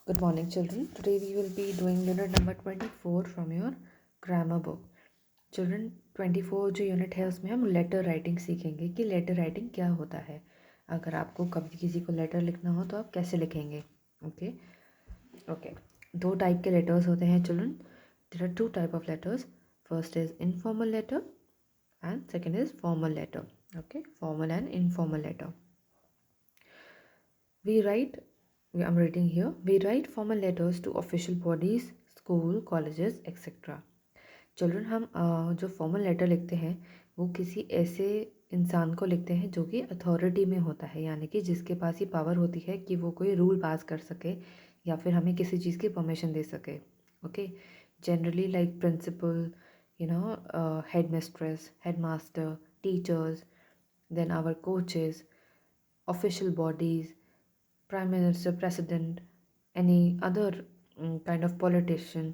Good morning, children. Today we will be doing unit number 24 from your grammar book. Children, 24 जो unit है उसमें हम letter writing सीखेंगे कि लेटर राइटिंग क्या होता है। अगर आपको कभी किसी को लेटर लिखना हो तो आप कैसे लिखेंगे। ओके ओके दो टाइप के लेटर्स होते हैं children. There are two type of letters. First is informal letter and second is formal letter. Okay, formal and informal letter. We write, I'm writing here, we write formal letters to official bodies, school, colleges, etc. Children हम जो formal letter लिखते हैं वो किसी ऐसे इंसान को लिखते हैं जो कि अथॉरिटी में होता है, यानी कि जिसके पास ये पावर होती है कि वो कोई रूल पास कर सके या फिर हमें किसी चीज़ की परमिशन दे सके. Okay, generally like principal, headmistress, headmaster, teachers, then our coaches, official bodies, prime minister, president, any other kind of politician,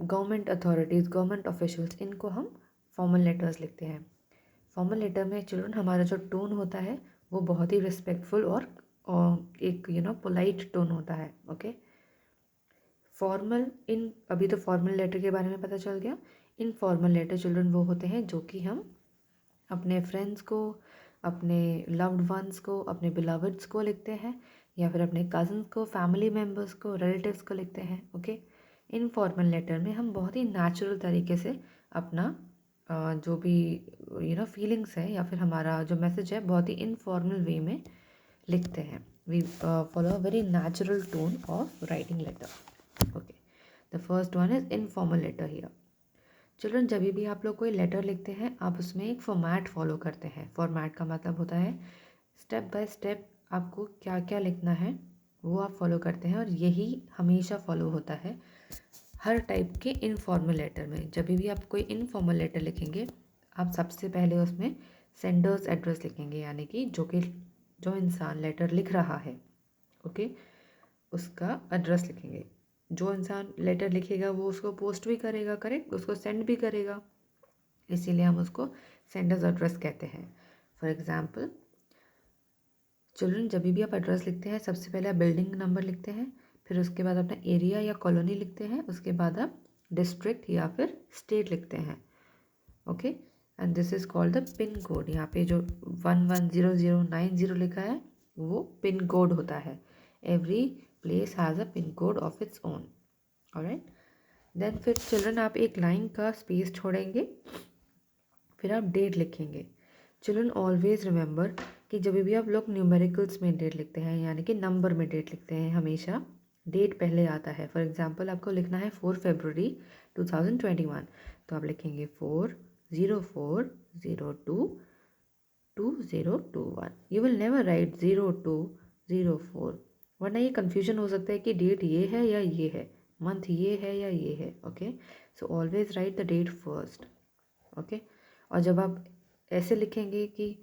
government authorities, government officials, इनको हम फॉर्मल लेटर्स लिखते हैं. फॉर्मल लेटर में children हमारा जो tone होता है वो बहुत ही रिस्पेक्टफुल और एक पोलाइट टोन होता है. ओके, फॉर्मल इन अभी तो फॉर्मल लेटर के बारे में पता चल गया. इनफॉर्मल लेटर चिल्ड्रन वो होते हैं जो कि हम अपने फ्रेंड्स को, अपने लव्ड वंस को, अपने बिलवड्स को लिखते हैं या फिर अपने कज़न्स को, फैमिली मेम्बर्स को, रिलेटिव्स को लिखते हैं. ओके, इनफॉर्मल लेटर में हम बहुत ही नेचुरल तरीके से अपना जो भी फीलिंग्स है या फिर हमारा जो मैसेज है बहुत ही इनफॉर्मल वे में लिखते हैं. We follow a very natural tone of writing letter. Okay, the first one is informal letter here. Children, जब भी आप लोग कोई लेटर लिखते हैं आप उसमें एक फॉर्मेट फॉलो करते हैं. फॉर्मेट का मतलब होता है स्टेप बाय स्टेप आपको क्या क्या लिखना है वो आप फॉलो करते हैं, और यही हमेशा फॉलो होता है हर टाइप के इनफॉर्मल लेटर में. जब भी आप कोई इनफॉर्मल लेटर लिखेंगे आप सबसे पहले उसमें सेंडर्स एड्रेस लिखेंगे, यानी कि जो इंसान लेटर लिख रहा है, ओके, उसका एड्रेस लिखेंगे. जो इंसान लेटर लिखेगा वो उसको पोस्ट भी करेगा, करेक्ट, उसको सेंड भी करेगा, इसीलिए हम उसको सेंडर्स एड्रेस कहते हैं. फॉर एग्जांपल चिल्ड्रन, जब भी आप एड्रेस लिखते हैं सबसे पहले आप बिल्डिंग नंबर लिखते हैं, फिर उसके बाद अपना एरिया या कॉलोनी लिखते हैं, उसके बाद आप डिस्ट्रिक्ट या फिर स्टेट लिखते हैं. Okay, and this is called the pin code. यहाँ पे जो 110090 लिखा है वो पिन कोड होता है. Every place has a pin code of its own. Alright, then फिर चिल्ड्रन आप एक लाइन का स्पेस छोड़ेंगे, फिर आप डेट लिखेंगे. चिल्ड्रन ऑलवेज रिमेंबर कि जब भी आप लोग न्यूमेरिकल्स में डेट लिखते हैं, यानी कि नंबर में डेट लिखते हैं, हमेशा डेट पहले आता है. फॉर एग्जांपल आपको लिखना है 4 फरवरी 2021, तो आप लिखेंगे 4/04/02/2021. यू विल नेवर राइट 02/04, वरना ये कन्फ्यूजन हो सकता है कि डेट ये है या ये है, मंथ ये है या ये है. Okay, so always write the date first. Okay, और जब आप ऐसे लिखेंगे कि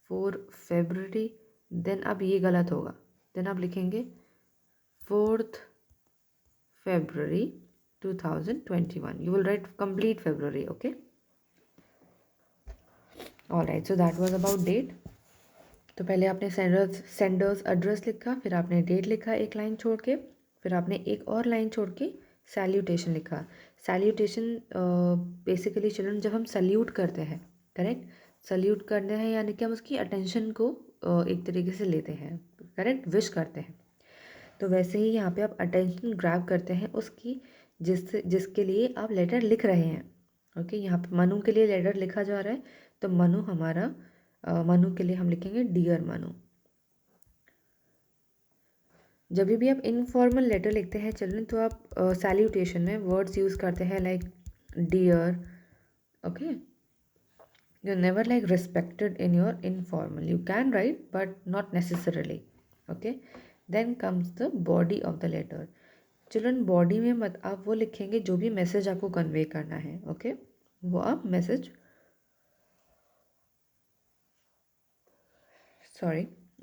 4 फरवरी, देन अब ये गलत होगा, देन आप लिखेंगे 4th February 2021. You will write complete February. Okay, all right, so that was about date. तो पहले आपने सेंडर्स एड्रेस लिखा, फिर आपने डेट लिखा एक लाइन छोड़ के, फिर आपने एक और लाइन छोड़ के सैल्यूटेशन लिखा. सैल्यूटेशन बेसिकली चिल्ड्रन जब हम सल्यूट करते हैं, करेक्ट, सल्यूट करते हैं यानी कि हम उसकी अटेंशन को एक तरीके से लेते हैं, करेक्ट, विश करते हैं. तो वैसे ही यहाँ पे आप अटेंशन ग्रैब करते हैं उसकी, जिसके लिए आप लेटर लिख रहे हैं. ओके, यहाँ पे मनु के लिए लेटर लिखा जा रहा है, तो मनु हमारा मनु के लिए हम लिखेंगे डियर मनु. जब भी आप इनफॉर्मल लेटर लिखते हैं चिल्ड्रन तो आप सैल्यूटेशन में वर्ड्स यूज़ करते हैं like dear. Okay, you never like respected in your informal, you can write but not necessarily. Okay, then comes the body of the letter. Children, body में मत आप वो लिखेंगे जो भी मैसेज आपको कन्वे करना है. ओके, वो आप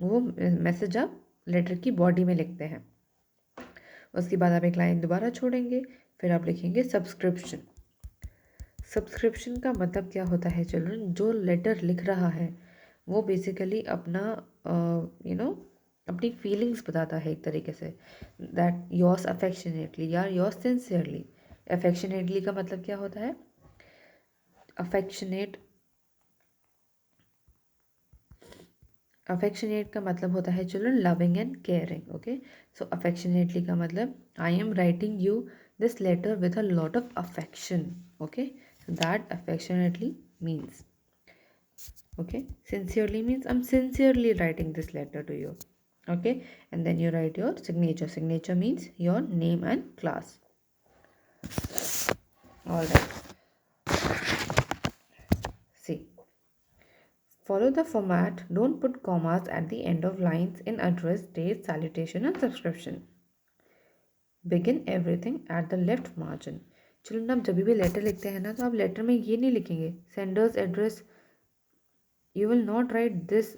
वो मैसेज आप लेटर की बॉडी में लिखते हैं. उसके बाद आप एक लाइन दोबारा छोड़ेंगे, फिर आप लिखेंगे सब्सक्रिप्शन. सब्सक्रिप्शन का मतलब क्या होता है चिल्ड्रन, जो लेटर लिख रहा है वो बेसिकली अपना अपनी फीलिंग्स बताता है एक तरीके से, दैट योर्स अफेक्शनेटली या योर्स सिंसियरली। अफेक्शनेटली का मतलब क्या होता है? अफेक्शनेट अफेक्शनेट का मतलब होता है children loving and caring. Okay, so affectionately का मतलब I am writing you this letter with a lot of affection. Okay, so that affectionately means. Okay, sincerely means I'm sincerely writing this letter to you. Okay, and then you write your signature. Signature means your name and class. All right, see, follow the format. Don't put commas at the end of lines in address, date, salutation and subscription. Begin everything at the left margin. चलो, आप जब भी letter लिखते हैं ना, तो आप letter में ये नहीं लिखेंगे sender's address. You will not write this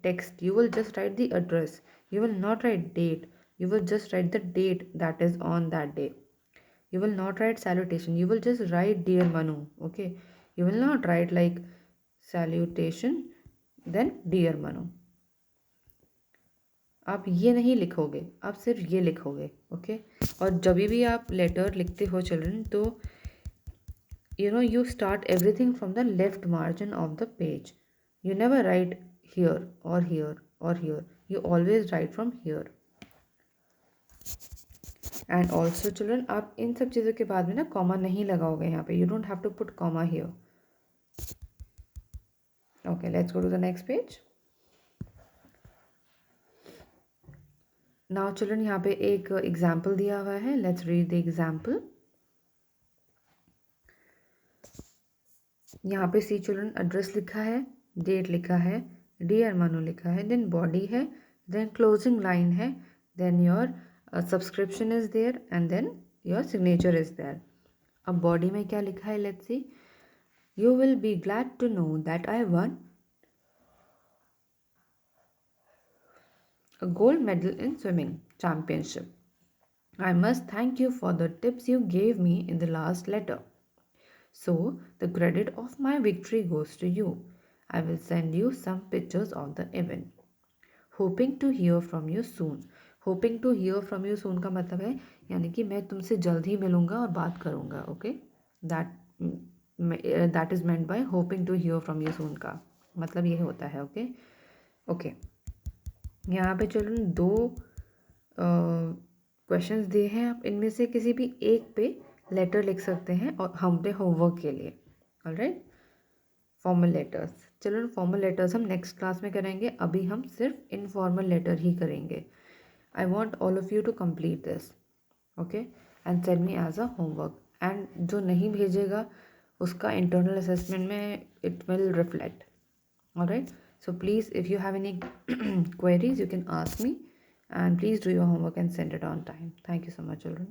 text. You will just write the address. You will not write date. You will just write the date that is on that day. You will not write salutation. You will just write dear Manu. Okay, you will not write like salutation then dear Manu. आप ये नहीं लिखोगे, आप सिर्फ ये लिखोगे. Okay, और जब भी आप लेटर लिखते हो चिल्ड्रन, तो you start everything from the left margin of the page. You never write here or here or here. You always write from here. And also children, आप इन सब चीज़ों के बाद में ना कॉमा नहीं लगाओगे यहाँ पे. You don't have to put comma here. Okay, let's go to the next page. Now children, यहाँ पे एक example दिया हुआ है. Let's read the example. यहाँ पे सी चिल्ड्रन एड्रेस लिखा है, डेट लिखा है, डियर मनु लिखा है, देन बॉडी है, देन क्लोजिंग लाइन है, then your subscription is there and then your signature is there. अब बॉडी में क्या लिखा है, let's see. You will be glad to know that I won a gold medal in swimming championship. I must thank you for the tips you gave me in the last letter. So, the credit of my victory goes to you. I will send you some pictures of the event. Hoping to hear from you soon. Hoping to hear from you soon का मतलब है यानी कि मैं तुमसे जल्द ही मिलूँगा और बात करूँगा. Okay, that is meant by hoping to hear from you soon का मतलब ये होता है. ओके ओके, यहाँ पे चिल्ड्रन दो क्वेश्चंस दिए हैं. आप इनमें से किसी भी एक पे लेटर लिख सकते हैं और हम पे होमवर्क के लिए. Alright, formal letters. Children formal letters हम नेक्स्ट क्लास में करेंगे. अभी हम सिर्फ इनफॉर्मल लेटर ही करेंगे. I want all of you to complete this. Okay, and send me as a homework. एंड जो नहीं भेजेगा उसका इंटरनल असेसमेंट में it will reflect. Alright, so please, if you have any queries, you can ask me, and please do your homework and send it on time. Thank you so much, children.